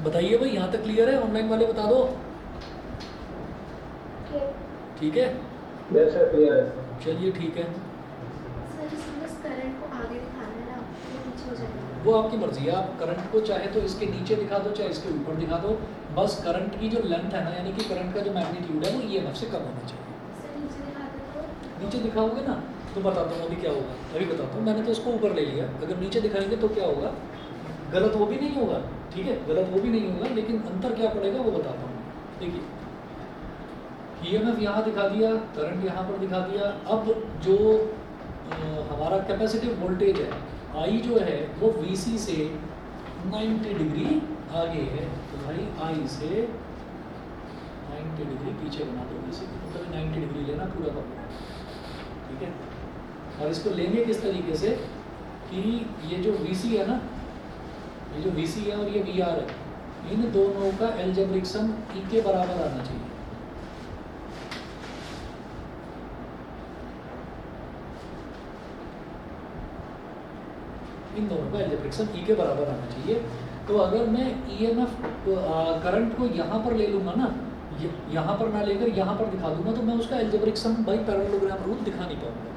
बताइए भाई, यहाँ तक क्लियर है? ऑनलाइन वाले बता दो। ठीक है, यस सर क्लियर है। चलिए ठीक है। सर इसमें बस करंट को आगे दिखाना है ना, ये पीछे हो जाएगा। वो आपकी मर्जी है, आप करंट को चाहे तो इसके नीचे दिखा दो चाहे इसके ऊपर दिखा दो, बस करंट की जो लेंथ है ना, यानी कि करंट का जो मैग्नीट्यूड है वो ईएमएफ से कम होना चाहिए। सर नीचे दिखा दो तो नीचे दिखाओगे ना तो बताता हूँ अभी क्या होगा, अभी बताता हूँ। मैंने तो इसको ऊपर ले लिया, अगर नीचे दिखाएंगे तो क्या होगा, गलत वो भी नहीं होगा, ठीक है, गलत वो भी नहीं होगा, लेकिन अंतर क्या पड़ेगा वो बताता हूँ। देखिए ईएमएफ यहाँ दिखा दिया, करंट यहाँ पर दिखा दिया। अब जो हमारा कैपेसिटिव वोल्टेज है आई जो है वो वीसी से 90 डिग्री आगे है, तो भाई आई से 90 डिग्री पीछे बना दो वीसी को, मतलब 90 डिग्री लेना पूरा का पूरा, ठीक है। और इसको लेंगे किस तरीके से कि ये जो वीसी है ना, ये जो वीसी है और ये वीआर है, इन दोनों का एल्जेब्रिक सम ई के बराबर आना चाहिए। इन दोनों का एल्जेब्रिक सम ई के बराबर आना चाहिए। तो अगर मैं ईएमएफ करंट को यहाँ पर ले लूँगा ना, यहाँ पर ना लेकर यहाँ पर दिखा दूंगा, तो मैं उसका algebraic sum by parallelogram rule दिखा नहीं पाऊंगा।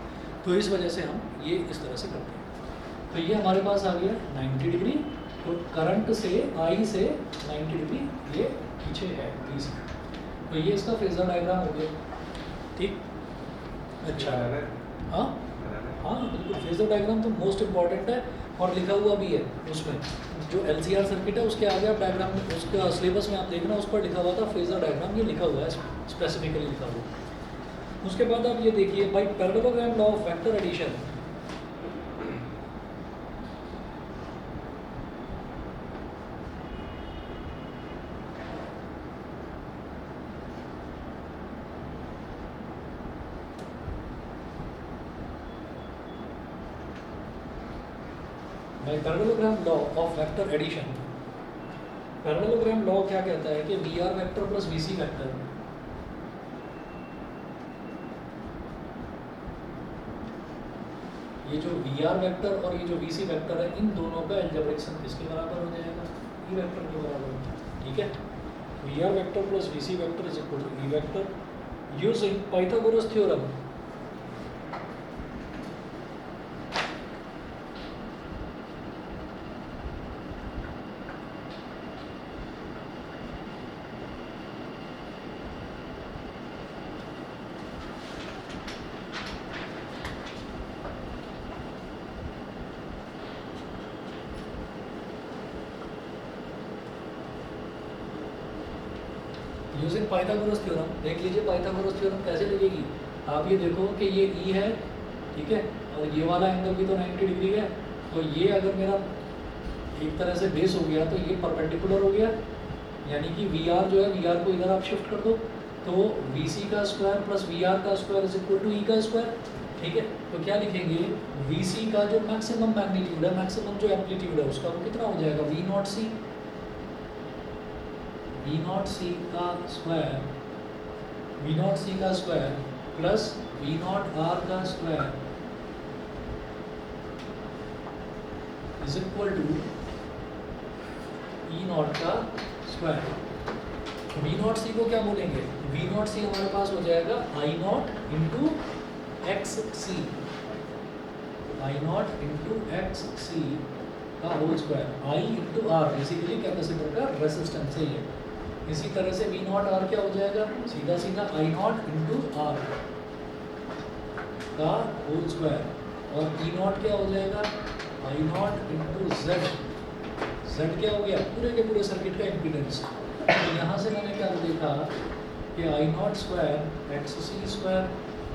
तो इस वजह से हम ये इस तरह से करते हैं। तो ये हमारे पास आ गया 90 डिग्री, तो करंट से आई से 90 डिग्री ये पीछे है 20। तो ये इसका फेजर डायग्राम हो गया, ठीक। अच्छा हाँ हाँ बिल्कुल, फेजर डायग्राम तो मोस्ट इम्पॉर्टेंट है और लिखा हुआ भी है उसमें। जो एलसीआर सर्किट है उसके आगे आप डायग्राम, उसका सिलेबस में आप देखना, उस पर लिखा हुआ था फेजर डायग्राम, ये लिखा हुआ है स्पेसिफिकली लिखा हुआ। उसके बाद आप ये देखिए by parallelogram law of vector addition, by parallelogram law of vector addition. Parallelogram law क्या कहता है कि V R vector plus V C vector, ये जो वी आर वेक्टर और ये जो वी सी वेक्टर है, इन दोनों का एल्जेब्रिक सम किसके बराबर हो जाएगा, ई वेक्टर के बराबर, ठीक है। V R vector plus V C vector is equal to E vector using Pythagoras theorem. Using Pythagoras theorem, देख लीजिए पाइथागोरस थ्योरम कैसे लगेगी। आप ये देखो कि ये ई है, ठीक है, और ये वाला एंगल भी तो 90 डिग्री है, तो ये अगर मेरा एक तरह से बेस हो गया तो ये परपेंडिकुलर हो गया, यानी कि वी आर जो है, वी आर को इधर आप शिफ्ट कर दो, तो वी सी का स्क्वायर प्लस वी आर का स्क्वायर इज इक्वल टू ई का स्क्वायर, ठीक है। तो क्या लिखेंगे, वी सी का जो मैक्सिमम मैग्नीट्यूड है, मैक्सिमम जो एम्पलीट्यूड है उसका वो कितना हो जाएगा, V naught C, V naught C का स्क्वायर, वी नॉट सी का square plus V naught R का square is equal to E naught का स्क्वायर। वी नॉट सी को क्या बोलेंगे, वी नॉट सी हमारे पास हो जाएगा I naught into X C, I naught into X C का whole square, I into R basically capacitor का रेसिस्टेंस है ये। इसी तरह से वी नॉट आर क्या हो जाएगा, सीधा सीधा आई नॉट इंटू आर का होल स्क्वायर, और ई नॉट क्या हो जाएगा, I naught into Z, Z क्या हो गया, पूरे के पूरे सर्किट का इम्पीडेंस। तो यहाँ से मैंने क्या देखा कि I naught square X C square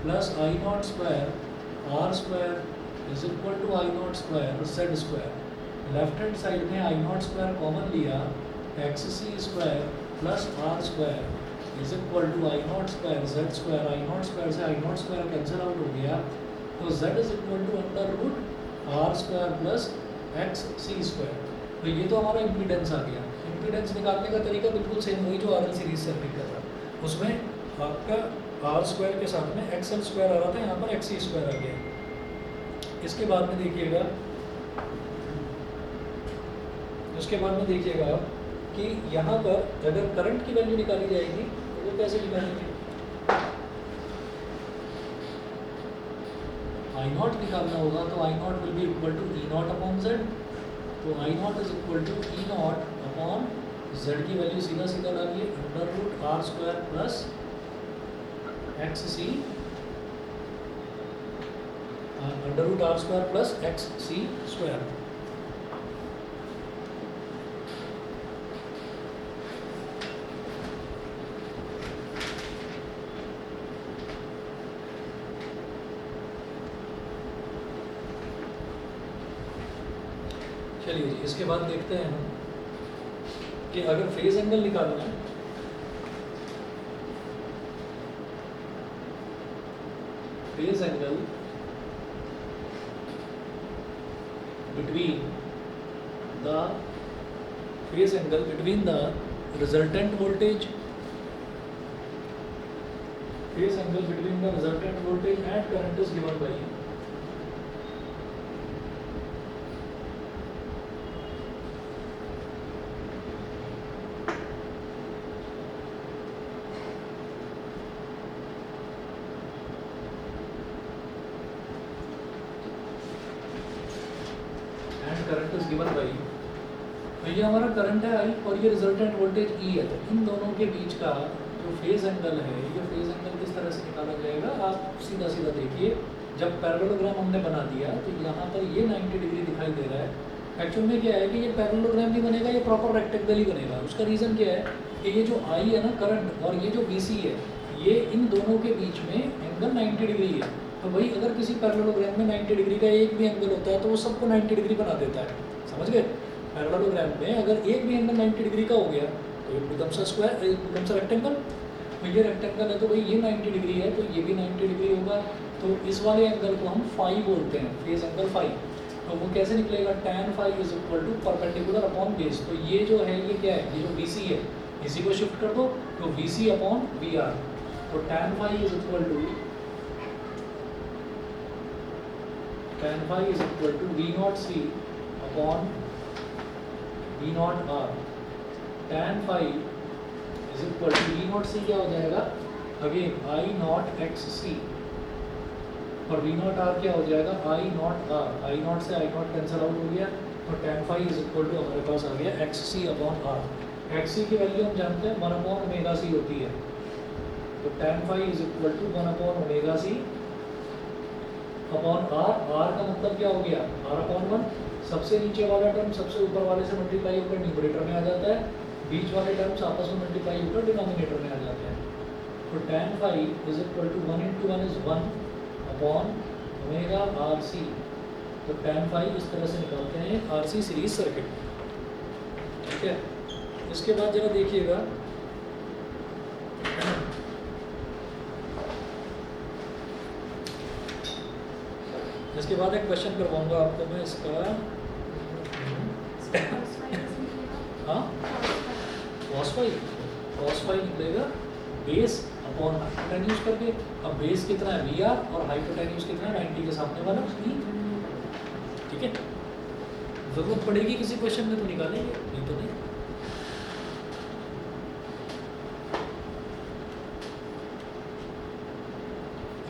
plus I naught square R square is equal to I naught square Z square. Left hand side में आई नॉट स्क्वायर कॉमन लिया, X C square plus R square is equal to I naught square Z square, I naught square से I naught square cancel out हो गया, तो Z is equal to under root R square plus X C square. तो ये तो हमारा impedance आ गया। Impedance निकालने का तरीका बिल्कुल सेम वही जो आर एल सीरीज सर्किट का था, उसमें आपका आर स्क्वायर के साथ में एक्स एल स्क्वायर आ रहा था, यहाँ पर एक्स सी स्क्वायर आ गया। इसके बाद में देखिएगा, उसके बाद में देखिएगा कि यहाँ पर अगर करंट की वैल्यू निकाली जाएगी तो वो कैसे निकालेंगे? आई नॉट निकालना होगा तो I naught will be equal to E naught upon Z. तो I naught is equal to E naught upon Z की वैल्यू सीधा सीधा डालिए, under root R square plus X C, under root R square plus X C square. चलिए जी, इसके बाद देखते हैं हम कि अगर फेज एंगल निकालना है, phase angle between the phase angle between the resultant voltage, phase angle between the resultant voltage and current is given by current is given by, तो ये हमारा करंट है आई और ये रिजल्टेंट वोल्टेज ई है। तो इन दोनों के बीच का जो फेज एंगल है, ये फेज एंगल किस तरह से निकाला जाएगा? आप सीधा सीधा देखिए, जब पैरेललोग्राम हमने बना दिया तो यहाँ पर ये 90 डिग्री दिखाई दे रहा है। एक्चुअल में क्या है कि ये पैरेललोग्राम नहीं बनेगा, ये प्रॉपर रेक्टेंगल ही बनेगा। उसका रीज़न क्या है कि ये जो आई है ना करंट, और ये जो बी सी है, ये इन दोनों के बीच में एंगल 90 डिग्री है। तो भाई अगर किसी पैरेललोग्राम में 90 डिग्री का एक भी एंगल होता है तो वो सबको 90 डिग्री बना देता है, समझ गए? पैरेललोग्राम में अगर एक भी एंगल 90 डिग्री का हो गया तो it becomes a square, it becomes a rectangle. तो ये रेक्टेंगल है तो भाई ये 90 डिग्री है तो ये भी 90 डिग्री होगा। तो इस वाले एंगल को हम फाई बोलते हैं, फेज एंगल फाई। तो वो कैसे निकलेगा? tan phi is equal to perpendicular upon base. तो ये जो है ये क्या है? ये जो बी सी है, इसी को शिफ्ट कर दो तो V C upon V R. तो tan phi is equal to tan phi is equal to V naught C upon V naught R। tan phi is equal to V naught C क्या हो जाएगा? Again I naught x C और V naught R क्या हो जाएगा? I naught R। I naught से I naught cancel out हो गया तो tan phi is equal to हमारे पास आ गया x C upon R। x C की वैल्यू हम जानते हैं 1 upon ओमेगा C होती है। तो tan phi is equal to 1 upon omega C upon R. R का मतलब क्या हो गया? R upon 1। सबसे नीचे वाला टर्म सबसे ऊपर वाले से मल्टीप्लाई होकर न्यूमरेटर में आ जाता है, बीच वाले टर्म्स आपस में मल्टीप्लाई होकर डिनोमिनेटर में आ जाते हैं। तो tan phi is equal to 1 into 1 is 1 upon omega R C. तो tan फाई इस तरह से निकालते हैं आर सी सीरीज सर्किट, ठीक है? इसके बाद जरा देखिएगा, इसके बाद एक क्वेश्चन करवाऊंगा आपको मैं इसका। हाँ, cos फाई निकलेगा बेस अपॉन हाइपोटेन्यूज करके। अब बेस कितना है? वी आर, और हाइपोटेन्यूज कितना है? 90 के सामने वाला ई, ठीक है? जरूरत पड़ेगी किसी क्वेश्चन में तो निकालेंगे, नहीं तो नहीं।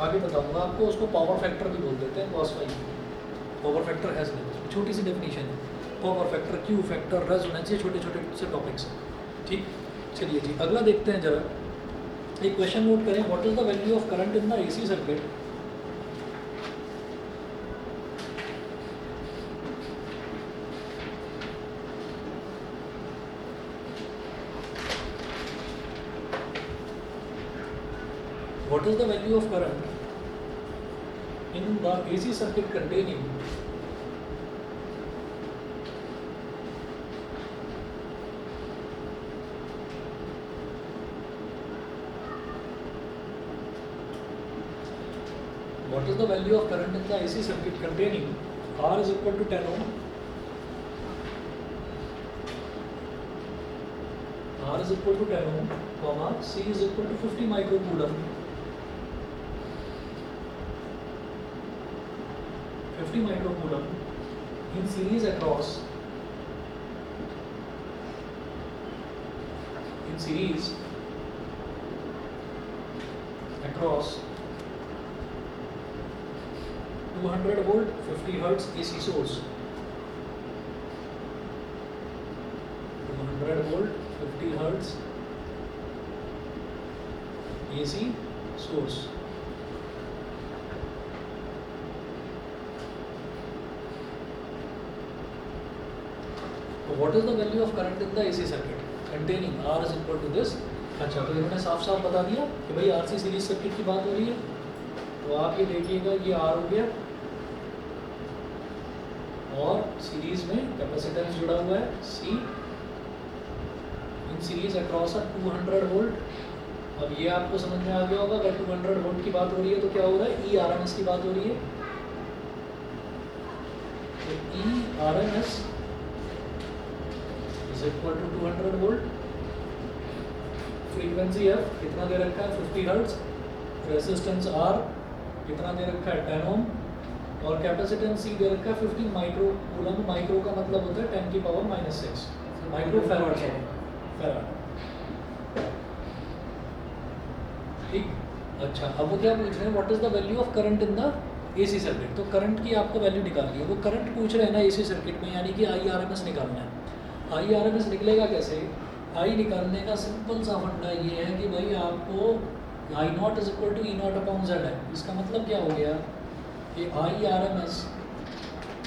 आगे बताऊंगा आपको, उसको पावर फैक्टर भी बोल देते हैं cos फाई। पावर फैक्टर है, छोटी सी डेफिनेशन है। Power factor, Q factor, resonance, ये छोटे छोटे से टॉपिक्स हैं, ठीक? चलिए जी, अगला देखते हैं जरा। एक क्वेश्चन नोट करें, what is the value of current in the AC circuit? What is the value of current in the AC circuit containing what is the value of current in the AC circuit containing R is equal to 10 ohm, R is equal to 10 ohm, comma C is equal to 50 microcoulomb, 50 microcoulomb in series across in series across 200 volt 50 hertz AC source, 200 volt 50 hertz AC source. So what is the value of current in the AC circuit containing R is equal to this? अच्छा, तो इन्होंने साफ साफ बता दिया कि भाई RC series circuit की बात हो रही है, तो आप ये देखिएगा ये R हो गया और सीरीज में कैपेसिटेंस जुड़ा हुआ है C in series across 200 volt. अब ये आपको समझ में आ गया होगा, अगर 200 वोल्ट की बात हो रही है तो क्या हो रहा है, ERMS की बात हो रही है. तो ERMS is equal to 200 volt. Frequency F कितना दे रखा है 50 हर्ट्ज, रेजिस्टेंस R कितना दे रखा है 10 ओम और कैपेसिटेंस C दे रखा है 15 माइक्रो कूलम. माइक्रो का मतलब होता है 10 की पावर -6 माइक्रो फैराड. ठीक. अच्छा, अब वो क्या पूछ रहे हैं, what is the value of current in the AC circuit. तो करंट की आपको वैल्यू निकालनी है. वो करंट पूछ रहे हैं ना AC सर्किट में, यानी कि IRMS निकालना है. IRMS निकलेगा कैसे, I निकालने का सिंपल सा फंडा ये है कि भाई आपको I not is equal to E not upon Z है. इसका मतलब क्या हो गया कि IRMS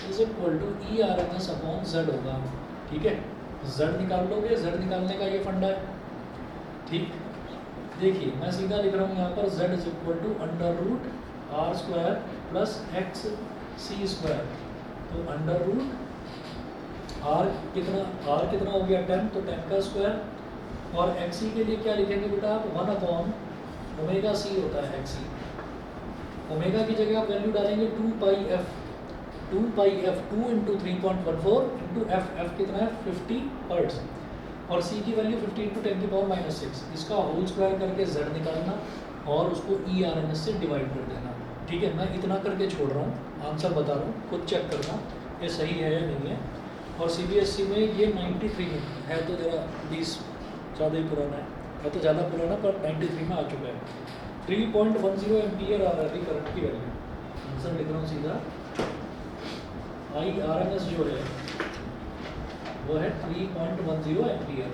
is equal to ERMS upon Z होगा. ठीक है, Z निकाल लोगे, Z निकालने का ये फंडा है. ठीक, देखिए मैं सीधा लिख रहा हूँ यहाँ पर Z is equal to under root R square plus X C square. तो अंडर रूट R कितना हो गया 10, तो 10 का स्क्वायर और XC के लिए क्या लिखेंगे बेटा आप 1 अपॉन ओमेगा C होता है XC. ओमेगा की जगह आप वैल्यू डालेंगे 2 पाई F 2 इंटू 3.14 इंटू F कितना है 50 हर्ट्ज और C की वैल्यू 50 इंटू 10 की पावर -6. इसका होल स्क्वायर करके Z निकालना और उसको ERMS से डिवाइड कर देना. ठीक है, मैं इतना करके छोड़ रहा हूँ, आंसर बता रहा हूँ, खुद चेक करना ये सही है या नहीं है. और CBSE में ये 93 में है, तो ज़रा 20 ज़्यादा ही पुराना है तो ज़्यादा पुराना, पर 93 में आ चुका है. 3.10 एम्पियर आ रहा है करंट की वैल्यू. आंसर लिख रहा हूँ सीधा, IRMS जो है वो है 3.10 एम्पियर.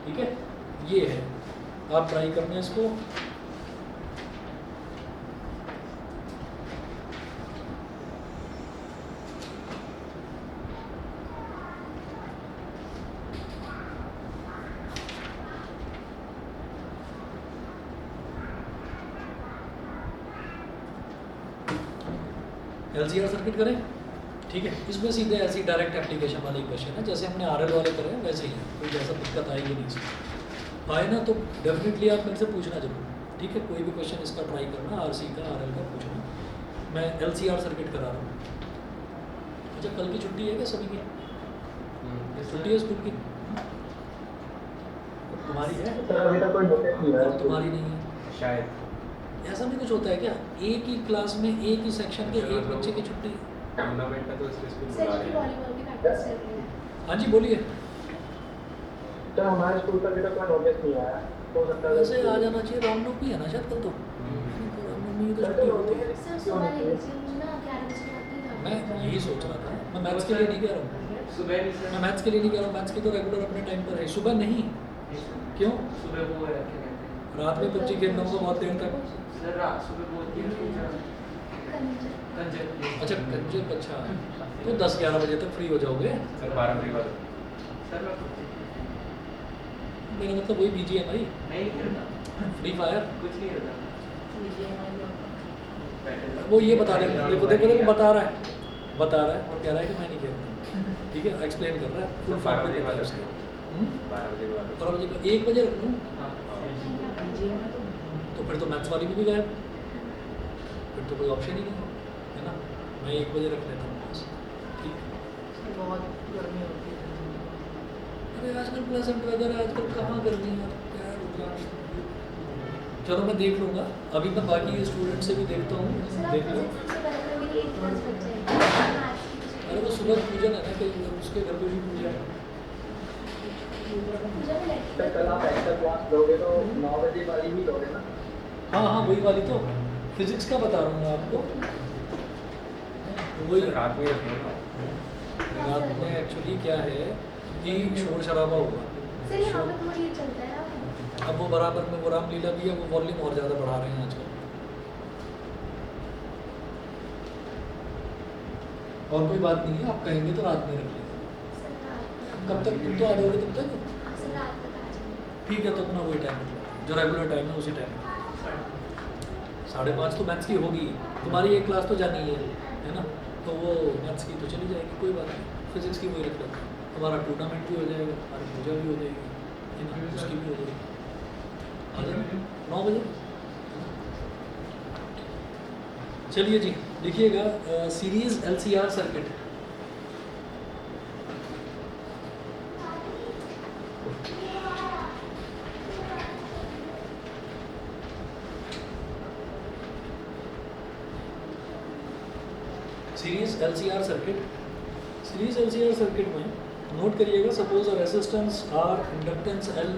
ठीक है, ये है. आप ट्राई करना इसको. LCR सर्किट करें. ठीक है, इसमें सीधे ऐसी डायरेक्ट एप्लीकेशन वाले क्वेश्चन है, जैसे हमने RL वाले करे हैं वैसे ही है, कोई जैसा दिक्कत आएगी नहीं इसमें. आए ना तो डेफिनेटली आप मेरे से पूछना जरूर. ठीक है, कोई भी क्वेश्चन इसका ट्राई करना, RC का RL का पूछना. मैं LCR सर्किट करा रहा हूँ. अच्छा, कल की छुट्टी है क्या सभी की? छुट्टी है स्कूल की? तुम्हारी है? अभी तक कोई नोटिस नहीं आया. तुम्हारी नहीं है शायद. ऐसा भी कुछ होता है क्या, एक ही क्लास में एक ही सेक्शन के एक बच्चे की छुट्टी? टूर्नामेंट है तो इसलिए स्कूल बुला सर रहे की हैं. वॉलीबॉल की प्रैक्टिस चल रही है. हाँ जी बोलिए. तो हमारे स्कूल पर अभी तक कोई नोटिस नहीं आया. हो सकता है वैसे आ जाना चाहिए. रामनवमी भी है ना शायद कल तो. रामनवमी की तो छुट्टी होती है. सर सुबह ले लीजिए, मुझे ना 11 बजे तक नहीं मैं जाना. यही सोच रहा था. मैं मैथ्स के लिए नहीं कह रहा हूँ, सुबह नहीं सर. मैं मैथ्स के लिए नहीं कह रहा हूँ. मैथ्स की तो रेगुलर अपने टाइम पर है. सुबह नहीं, क्यों? सुबह वो है क्या कहते हैं रात में पबजी खेलना होगा बहुत देर तक. सर, रात सुबह वो कंजर. कंजर. अच्छा कंजर. अच्छा, तो 10-11 बजे तक फ्री हो जाओगे. सर 12 बजे बाद. सर मैं मेरा मतलब वही बीजी है भाई, नहीं खेलता, फ्री फायर. कुछ नहीं होता. बैठे रहो. वो ये बता रहे हैं, देखो देखो देखो बता रहा है और कह रहा है कि मैं नहीं खेलता. ठीक है, एक्सप्लेन कर रहा है फुल फॉर्म में. 12 बजे बाद. उसके 12 बजे बाद. 12 बजे का 1 बजे रख लूँ हाँ. तो फिर तो मैथ्स वाली भी गायब, फिर तो कोई ऑप्शन ही नहीं है ना. मैं 1 बजे रख लेता हूँ बस. ठीक. बहुत गर्मी होती है. अरे आजकल प्लेजेंट वेदर है, आजकल कहाँ गर्मी है क्या रुद्राक्ष. चलो मैं देख लूँगा. अभी मैं बाकी स्टूडेंट से भी देखता हूँ. सर देख लो. आप से पहले मेरी 1 क्लास बच जाएगी. अरे वो सुबह पूजन है ना, कहीं उसके घर पे भी पूजा है. पूजा में लगी सर कल आप एक्स्ट्रा क्लास लोगे तो 9 बजे वाली ही लोगे ना? हाँ हाँ वही वाली तो फिजिक्स का बता रहा हूँ मैं आपको वही रात में रखेगा। रात में एक्चुअली क्या है कि शोर शराबा होगा सर यहाँ पे थोड़ी ये चलता है ना। अब वो बराबर में वो रामलीला भी है वो वॉल्यूम और ज़्यादा बढ़ा रहे हैं आजकल। और कोई बात नहीं है आप कहेंगे तो रात में रख लेंगे। सर रात में। कब तक तुम तो आ जाओगे तब तक? हाँ, सर रात तक आ जाएंगे। ठीक है तो अपना वही टाइम जो रेगुलर टाइम है उसी टाइम 5:30 तो मैथ्स की होगी तुम्हारी एक क्लास तो जानी है ना तो वो मैथ्स की तो चली जाएगी कोई बात नहीं फिजिक्स की वही रख लो हमारा टूर्नामेंट भी हो जाएगा हमारी पूजा भी हो जाएगी है ना उसकी भी हो जाएगी आ जाए 9 बजे चलिए जी लिखिएगा series LCR circuit series LCR circuit में नोट करिएगा suppose resistance R inductance L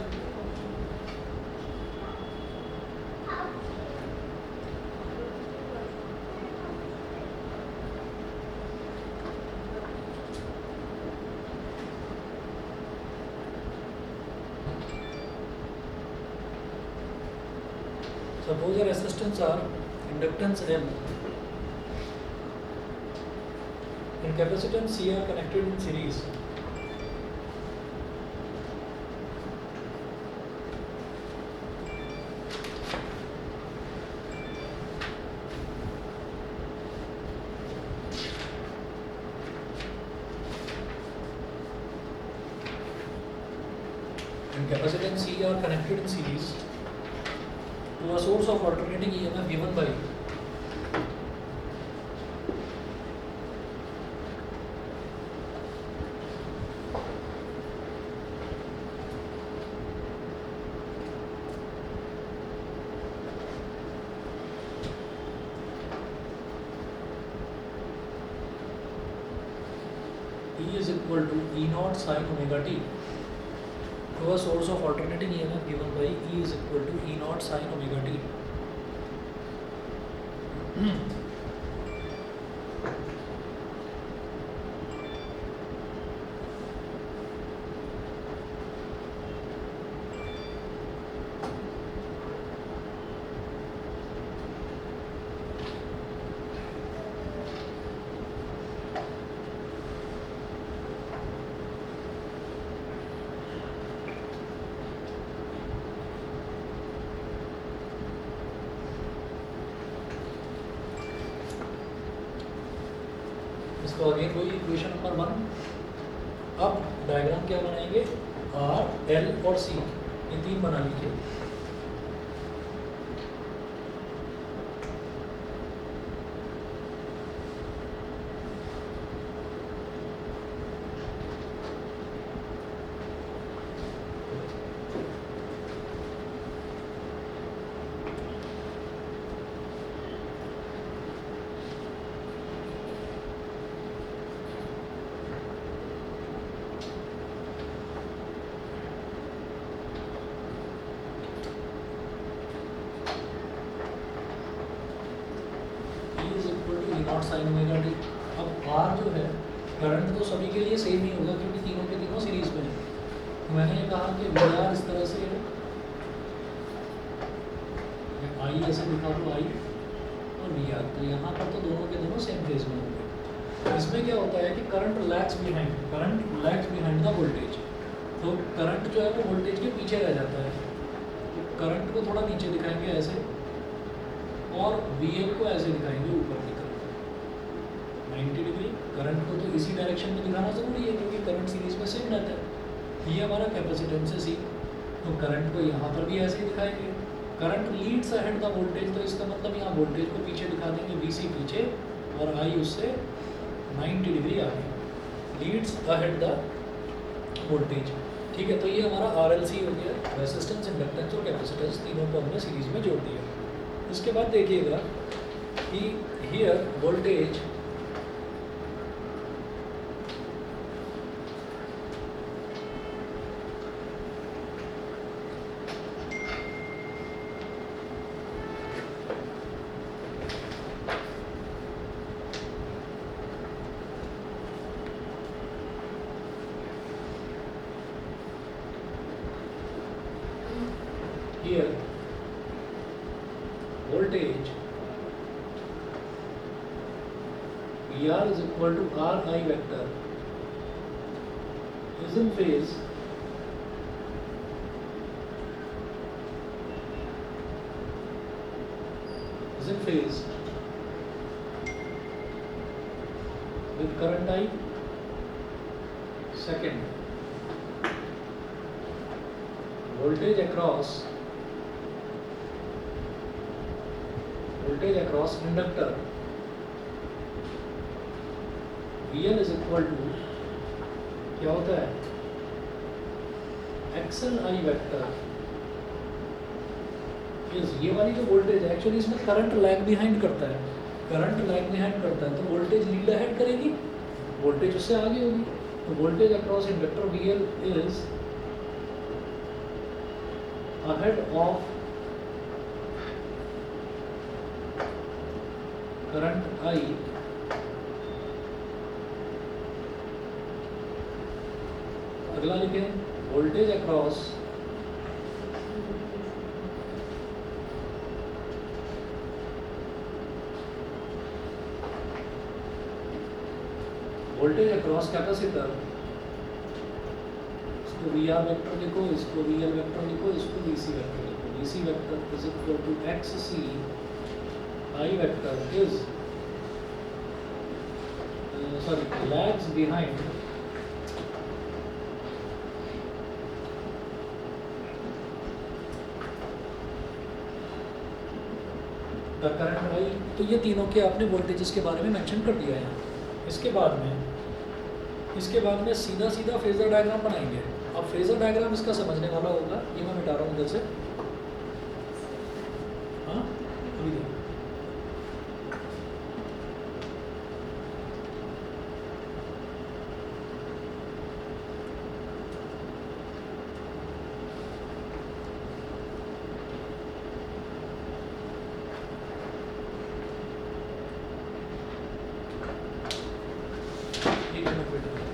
suppose a resistance R inductance L and capacitance C are connected in series. And capacitance C are connected in series to a source of alternating EMF given by E is equal to E naught sin omega t to a source of alternating EMF given by E is equal to E naught sin omega t. इसको again वही equation number 1 अब diagram क्या बनाएंगे R L और C ये तीन बना लीजिए नॉट साइन ओमेगा टी अब R जो है करंट तो सभी के लिए सेम ही होगा क्योंकि तीनों के तीनों सीरीज में है तो मैंने ये कहा कि VR इस तरह से है I ऐसे लिखा तो I और VR तो यहाँ पर तो दोनों के दोनों सेम फेज में होंगे इसमें क्या होता है कि current lags behind the voltage तो करंट जो है वो वोल्टेज के पीछे रह जाता है तो करंट को थोड़ा नीचे दिखाएंगे ऐसे और VL को ऐसे दिखाएंगे ऊपर की तरफ 90 डिग्री करंट को तो इसी डायरेक्शन में दिखाना ज़रूरी है क्योंकि करंट सीरीज में सेम रहता है ये हमारा कैपेसिटेंस है C तो करंट को यहाँ पर भी ऐसे ही दिखाएंगे current Leeds ahead the voltage तो इसका मतलब यहाँ वोल्टेज को पीछे दिखा देंगे VC पीछे और I उससे 90 डिग्री आगे लीड्स अहेड द वोल्टेज ठीक है तो ये हमारा RLC हो गया रेसिस्टेंस इंडक्टेंस और कैपेसिटेंस तीनों को हमने सीरीज में जोड़ दिया इसके बाद देखिएगा कि here voltage here voltage VR is equal to RI vector is in phase with current I. Second, voltage across inductor VL is equal to क्या होता है XL I वेक्टर ये वाली जो वोल्टेज है एक्चुअली इसमें करंट लैग बिहाइंड करता है तो वोल्टेज लीड अहेड करेगी, वोल्टेज उससे आगे होगी। तो voltage across inductor VL is ahead of current I अगला लिखें वोल्टेज अक्रॉस कैपेसिटर, इसको VR वेक्टर लिखो, इसको VL वेक्टर लिखो, इसको VC वेक्टर लिखो। VC vector is equal to XC I vector is lags behind the current I। तो ये तीनों के आपने वोल्टेजेस के बारे में मेंशन कर दिया है। इसके बाद में सीधा फेजर डायग्राम बनाएंगे। अब फेजर डायग्राम इसका समझने वाला होगा, ये मैं मिटा रहा हूँ इधर से। हाँ अभी देखो, एक मिनट वेट करो।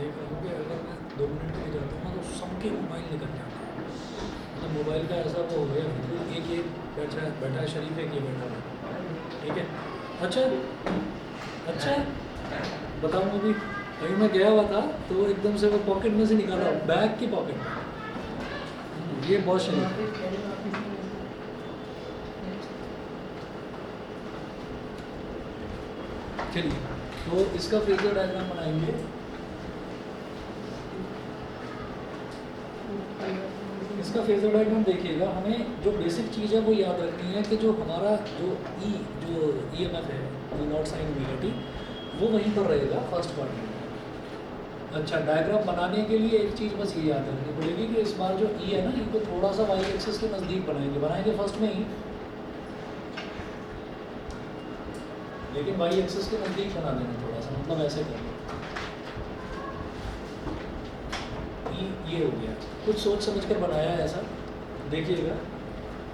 देख रहा हूँ कि अगर मैं 2 मिनट के लिए जाता हूँ ना तो सबके मोबाइल निकल जाते हैं। मतलब मोबाइल का ऐसा वो हो गया, बिल्कुल एक ये बैठा है शरीफ, एक ये बैठा है, ठीक है। अच्छा बताऊँ, अभी अभी मैं गया हुआ था तो एकदम से वो पॉकेट में से निकाला, बैग की पॉकेट में, ये बहुत शरीफ। चलिए, तो इसका फेजर डायग्राम बनाएंगे। इसका फेजर डायग्राम देखिएगा, हमें जो बेसिक चीज़ है वो याद रखनी है कि जो हमारा जो EMF है, जो नॉट साइन ओमेगा टी, वो वहीं पर रहेगा फर्स्ट पार्ट में। अच्छा, डायग्राम बनाने के लिए एक चीज़ बस ये याद रखनी पड़ेगी कि इस बार जो E है ना, इनको थोड़ा सा वाई एक्सिस के नज़दीक बनाएंगे फर्स्ट में ही, लेकिन वाई एक्सिस के नज़दीक बना देना थोड़ा सा, मतलब ऐसे करना। ये हो गया, कुछ सोच समझ कर बनाया है ऐसा, देखिएगा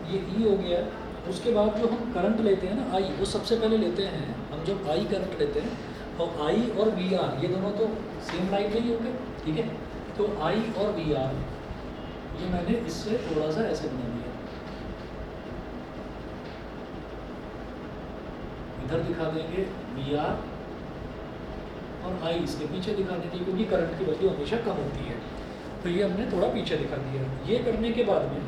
ये E हो गया। उसके बाद जो हम करंट लेते हैं ना I, वो सबसे पहले लेते हैं हम, जब I करंट लेते हैं तो I और VR ये दोनों तो सेम लाइन में ही होंगे, ठीक है। तो I और VR ये मैंने इससे थोड़ा सा ऐसे बना दिया, इधर दिखा देंगे VR और I इसके पीछे दिखा देंगे, क्योंकि करंट की वैल्यू हमेशा कम होती है, तो ये हमने थोड़ा पीछे दिखा दिया। ये करने के बाद में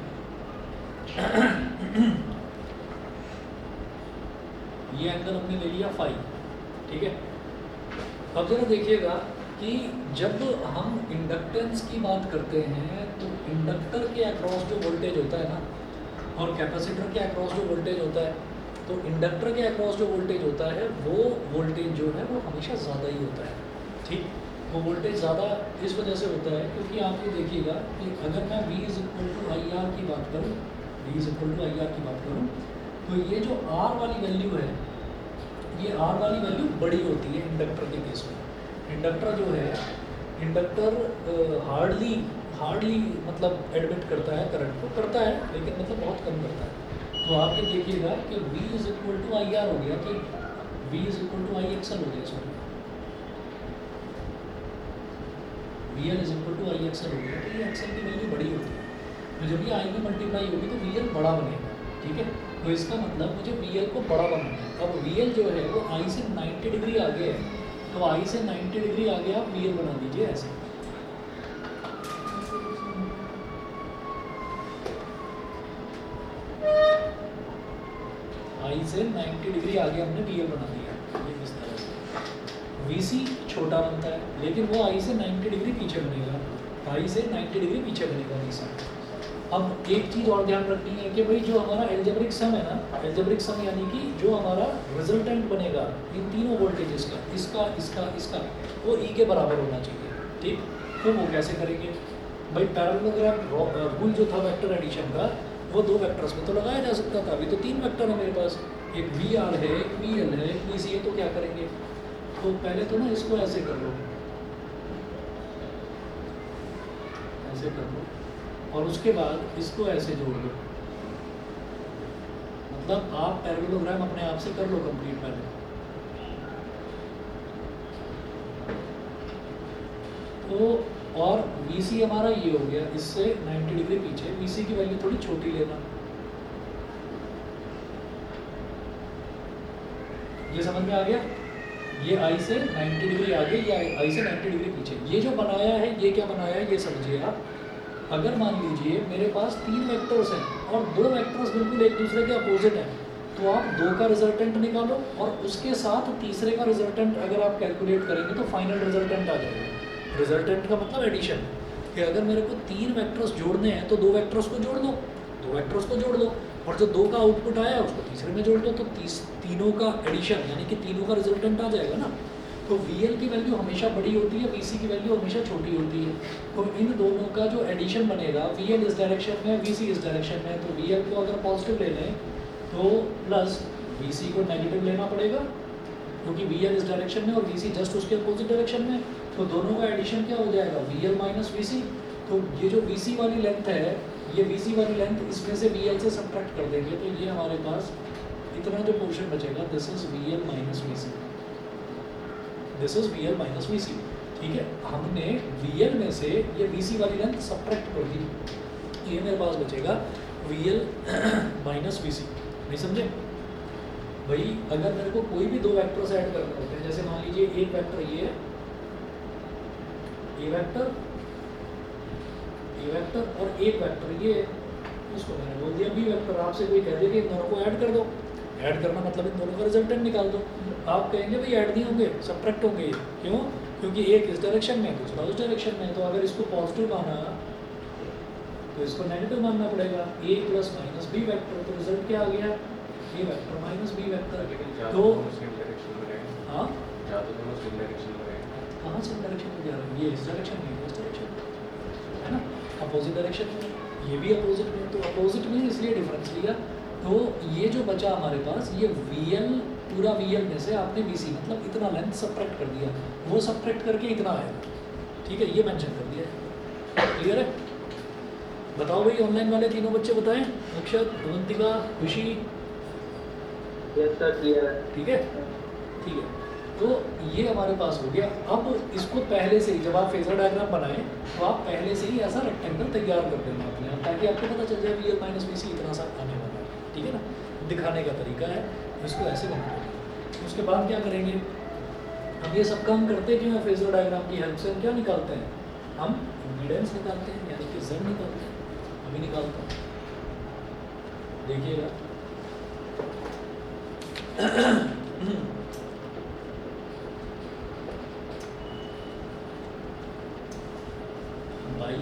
ये एंगल हमने ले लिया फाई, ठीक है। अब जरा देखिएगा कि जब हम इंडक्टेंस की बात करते हैं तो इंडक्टर के अक्रॉस जो वोल्टेज होता है ना, और कैपेसिटर के अक्रॉस जो वोल्टेज होता है, तो इंडक्टर के अक्रॉस जो वोल्टेज होता है वो वोल्टेज जो है वो हमेशा ज़्यादा ही होता है, ठीक। वो वोल्टेज ज़्यादा इस वजह से होता है क्योंकि आप ये देखिएगा कि अगर मैं V=IR की बात करूँ, V=IR की बात करूँ, तो ये जो R वाली वैल्यू है, ये R वाली वैल्यू बड़ी होती है इंडक्टर के केस में। इंडक्टर जो है, इंडक्टर हार्डली मतलब एडमिट करता है करंट को, करता है लेकिन मतलब बहुत कम करता है। तो आप ये देखिएगा कि V=IR हो गया, कि V=IXL हो गया, सॉरी VL=IXL हो गया, तो ये XL की वैल्यू बड़ी होती है। तो जब ये I में मल्टीप्लाई होगी तो VL बड़ा बनेगा, ठीक है। तो इसका मतलब मुझे VL को बड़ा बनाना है। अब VL जो है वो I से 90 डिग्री आगे है, तो I से 90 डिग्री आगे आप VL बना दीजिए ऐसे। I से 90 डिग्री आगे हमने VL बना दिया, ये इस तरह से। VC छोटा बनता है, लेकिन वो I से 90 डिग्री पीछे बनेगा, I से 90 डिग्री पीछे बनेगा VC। अब एक चीज़ और ध्यान रखनी है कि भाई जो हमारा एल्जेब्रिक सम है ना, एल्जेब्रिक सम यानी कि जो हमारा रिजल्टेंट बनेगा इन तीनों वोल्टेजेस का, इसका वो E के बराबर होना चाहिए, ठीक। तो वो कैसे करेंगे भाई, पैरेललोग्राम रूल जो था वेक्टर एडिशन का, वो 2 वेक्टर्स में तो लगाया जा सकता था, अभी तो 3 वेक्टर है मेरे पास, एक VR है, एक VL है, एक VC है। तो क्या करेंगे, तो पहले तो ना इसको ऐसे कर लो, ऐसे कर लो, और उसके बाद इसको ऐसे जोड़ लो, मतलब आप पैरेललोग्राम अपने आप से कर लो कंप्लीट पहले। तो और VC हमारा ये हो गया, इससे 90 डिग्री पीछे, VC की वैल्यू थोड़ी छोटी लेना, ये समझ में आ गया। ये I से 90 डिग्री आगे, ये I से 90 डिग्री पीछे। ये जो बनाया है, ये क्या बनाया है ये समझिए आप। अगर मान लीजिए मेरे पास 3 वेक्टर्स हैं और 2 वेक्टर्स बिल्कुल एक दूसरे के अपोजिट हैं, तो आप 2 का रिजल्टेंट निकालो और उसके साथ तीसरे का रिजल्टेंट अगर आप कैलकुलेट करेंगे तो फाइनल रिजल्टेंट आ जाएगा। रिजल्टेंट का मतलब एडिशन, कि अगर मेरे को 3 वेक्टर्स जोड़ने हैं तो 2 वेक्टर्स को जोड़ दो, 2 वेक्टर्स को जोड़ दो, और जो 2 का आउटपुट आया उसको तीसरे में जोड़ दो, तो तीनों का एडिशन यानी कि तीनों का रिजल्टेंट आ जाएगा ना। तो VL की वैल्यू हमेशा बड़ी होती है, VC की वैल्यू हमेशा छोटी होती है। तो इन दोनों का जो एडिशन बनेगा, VL इस डायरेक्शन में, VC इस डायरेक्शन में, तो VL को अगर पॉजिटिव ले लें तो प्लस VC को नेगेटिव लेना पड़ेगा, क्योंकि VL इस डायरेक्शन में और VC जस्ट उसके अपोजिट डायरेक्शन में। तो दोनों का एडिशन क्या हो जाएगा, VL माइनस VC। तो ये जो VC वाली लेंथ है, ये VC वाली लेंथ इसमें से VL से सब्ट्रैक्ट कर देंगे, तो ये हमारे पास इतना जो पोर्शन बचेगा, this is VL minus VC, this is VL minus VC, ठीक है, हमने VL में से ये VC वाली लेंथ सब्ट्रैक्ट कर दी, ये मेरे पास बचेगा VL माइनस VC। नहीं समझे भाई? अगर मेरे को कोई भी दो वेक्टर्स ऐड करने होते हैं, जैसे मान लीजिए एक वेक्टर ये है, ए वेक्टर और एक वेक्टर ये है, उसको मैंने बोल दिया बी वेक्टर। आपसे कोई कह दे कि इन दोनों को ऐड कर दो, ऐड करना मतलब इन दोनों का रिजल्टेंट निकाल दो। आप कहेंगे भाई ऐड नहीं होंगे, सब्ट्रैक्ट होंगे। क्यों? क्योंकि एक इस डायरेक्शन में है, दूसरा उस डायरेक्शन में है। तो अगर इसको पॉजिटिव माना तो इसको नेगेटिव मानना पड़ेगा। ए प्लस माइनस बी वेक्टर, तो रिजल्ट क्या आ गया? ए वेक्टर माइनस बी वेक्टर। तो हाँ, कहाँ से डायरेक्शन में जा रहा है? ये इस डायरेक्शन में, इस डायरेक्शन में, है ना, अपोजिट डायरेक्शन में, ये भी अपोजिट में। तो अपोजिट में इसलिए डिफरेंस लिया। तो ये जो बचा हमारे पास, ये VL, पूरा VL में से आपने VC मतलब इतना लेंथ सब्ट्रैक्ट कर दिया, वो सब्ट्रैक्ट करके इतना आएगा। ठीक है, ये मेंशन कर दिया है। क्लियर है? बताओ भाई, ऑनलाइन वाले तीनों बच्चे बताएं, अक्षत, अवंतिका, खुशी। यस सर, क्लियर है। ठीक है, ठीक है। तो ये हमारे पास हो गया। अब इसको पहले से ही, जब आप फेजर डायग्राम बनाएं तो आप पहले से ही ऐसा रेक्टेंगल तैयार कर देना अपने आप, ताकि आपको पता चल जाए VL माइनस VC इतना सा आने वाला है। ठीक है ना, दिखाने का तरीका है, इसको ऐसे बनाते। उसके बाद क्या करेंगे, हम ये सब काम करते क्यों हैं? फेजर डायग्राम की हेल्प से हम क्या निकालते हैं? हम इम्पीडेंस निकालते हैं, यानी कि Z निकालते हैं। अभी निकालता हूँ, देखिएगा। By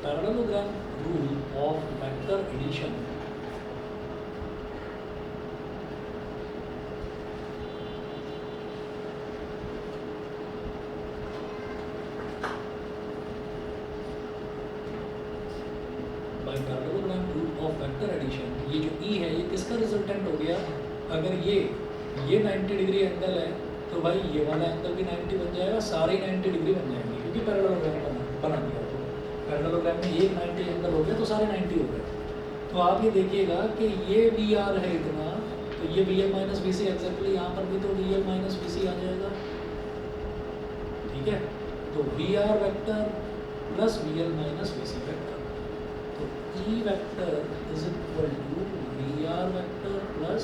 parallelogram rule of vector addition, by parallelogram rule of vector addition, ये जो E है ये किसका रिजल्टेंट हो गया? अगर ये 90 डिग्री एंगल है तो भाई ये वाला एंगल भी 90 बन जाएगा, सारे 90 डिग्री बन जाएंगे, क्योंकि पैरेललोग्राम बना दिया। तो पैरेललोग्राम में एक 90 एंगल हो गया तो सारे 90 हो गए। तो आप ये देखिएगा कि ये VR है इतना, तो ये VL माइनस VC एग्जैक्टली यहाँ पर भी तो VL माइनस VC आ जाएगा। ठीक है, तो VR vector plus VL minus VC vector, तो E vector is equal to VR vector plus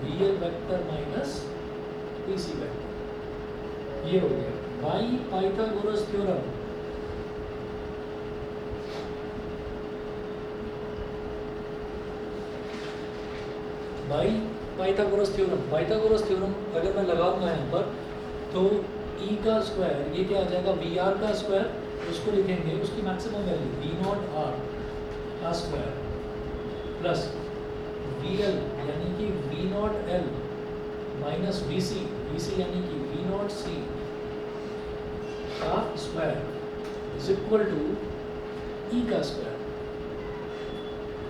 VL vector minus VC vector. ये हो गया by Pythagoras theorem. By Pythagoras theorem. Pythagoras theorem अगर मैं लगाऊंगा यहाँ पर तो E का स्क्वायर, ये क्या आ जाएगा? VR का स्क्वायर, उसको लिखेंगे उसकी मैक्सिमम वैल्यू V0R का स्क्वायर प्लस VL यानी कि V0L माइनस VC यानी कि V0C का square is equal to E का स्क्वायर।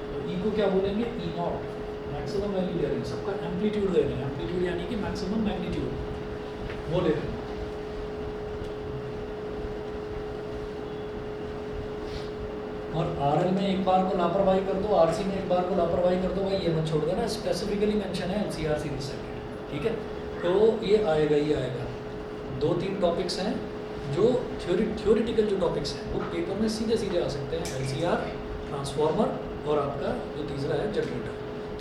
तो E को क्या बोलेंगे? E0, मैक्सिमम वैल्यू ले रहे हैं, सबका एम्पलीट्यूड दे रहे हैं। एम्पलीट्यूड यानी कि मैक्सिमम मैग्नीट्यूड वो ले रहे हैं। और RL में एक बार को लापरवाही कर दो, RC में एक बार को लापरवाही कर दो, भाई ये मत छोड़ देना, स्पेसिफिकली मेंशन है LCR सीरीज सर्किट। ठीक है, तो ये आएगा, ये आएगा। 2-3 टॉपिक्स हैं जो थ्योरेटिकल जो टॉपिक्स हैं वो पेपर में सीधे सीधे आ सकते हैं। LCR, ट्रांसफार्मर और आपका जो तीसरा है जनरेटर।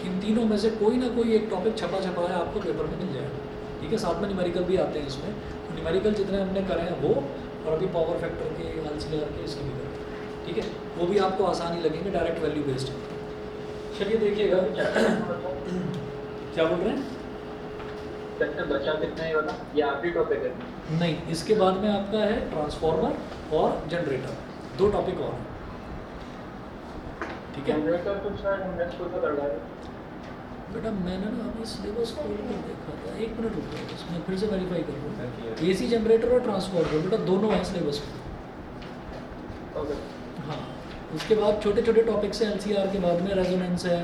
इन तीनों में से कोई ना कोई एक टॉपिक छपा है आपको पेपर में मिल जाएगा। ठीक है, साथ में न्यूमेरिकल भी आते हैं इसमें। न्यूमेरिकल जितने हमने करे हैं वो, और अभी पावर फैक्टर के, LCR के, इसके भी करें। ठीक है, वो भी आपको आसानी लगेंगे, डायरेक्ट वैल्यू बेस्ड। चलिए देखिएगा क्या बोल रहे हैं। बचा कितना है वाला? ये आखिरी टॉपिक है? नहीं, इसके बाद में आपका है ट्रांसफार्मर और जनरेटर, 2 टॉपिक और हैं। ठीक है जनरेटर तो शायद हम नेक्स्ट कोर्स में कर रहे हैं। बेटा मैंने ना अभी सिलेबस खोल कर देखा था, 1 मिनट रुक जाओ, इसमें फिर से वेरीफाई कर लूँ। AC जनरेटर और ट्रांसफार्मर बेटा दोनों हैं सिलेबस में। ओके, हाँ, उसके बाद छोटे छोटे टॉपिक्स हैं। LCR के बाद में रेजोनेंस है,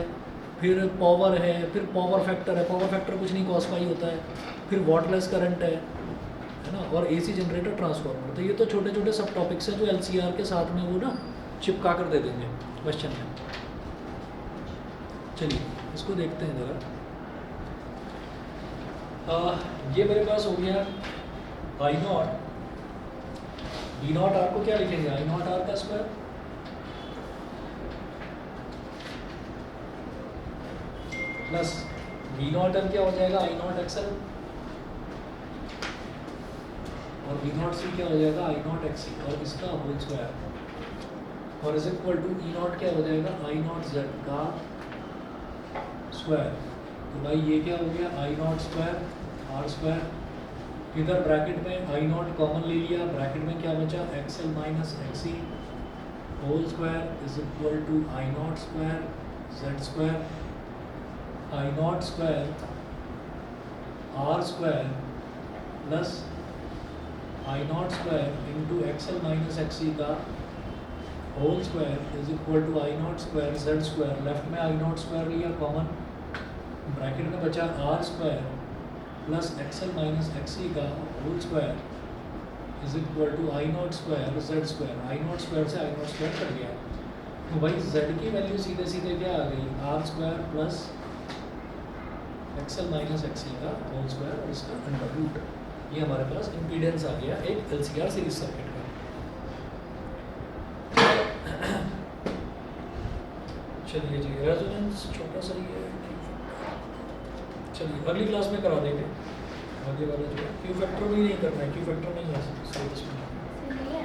फिर पावर है, फिर पावर फैक्टर है। पावर फैक्टर कुछ नहीं, कॉस पाई होता है। फिर वाटलेस करंट है ना, और AC जनरेटर, ट्रांसफार्मर। तो ये तो छोटे छोटे सब टॉपिक्स हैं जो LCR के साथ में वो ना चिपका कर दे देंगे क्वेश्चन में। चलिए इसको देखते हैं ज़रा। ये मेरे पास हो गया I naught V naught R को क्या लिखेंगे, आई नॉट आर का square plus V naught L क्या हो जाएगा, आई नॉट एक्सएल, और वी नॉट सी क्या हो जाएगा, आई नॉट एक्सी, और इसका होल स्क्वायर, और is equal to E naught क्या हो जाएगा, आई नॉट जेड का स्क्वायर। तो भाई ये क्या हो गया, I naught square R square, इधर ब्रैकेट में आई नॉट कॉमन ले लिया, ब्रैकेट में क्या बचा, X L minus X C whole square is equal to I naught square Z square, I naught square R square plus I naught square into X L minus XC का whole square is equal to I naught square Z square, left में I naught square लिया common, bracket में बचा R square plus XL minus XC का whole square is equal to I naught square Z square, I naught square से I naught square cut गया। तो भाई Z की वैल्यू सीधे सीधे क्या आ गई, R square plus XL minus XC का होल स्क्वायर और इसका अंडर रूट, ये हमारे पास इम्पीडेंस आ गया एक एलसीआर सीरीज सर्किट का। चलिए जी, रेजोनेंस छोटा सा ही है, चलिए अगली क्लास में करा देंगे, आगे वाला जो है क्यू फैक्टर भी नहीं करना है, क्यू फैक्टर नहीं है सही इसमें, फिर नहीं है।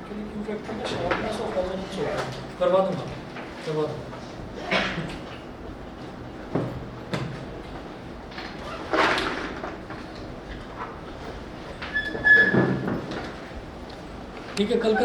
क्योंकि क्यू फैक्टर में शॉर्टनेस ऑफ रेजोनेंस होता है, करवा दूंगा। ठीक है, कल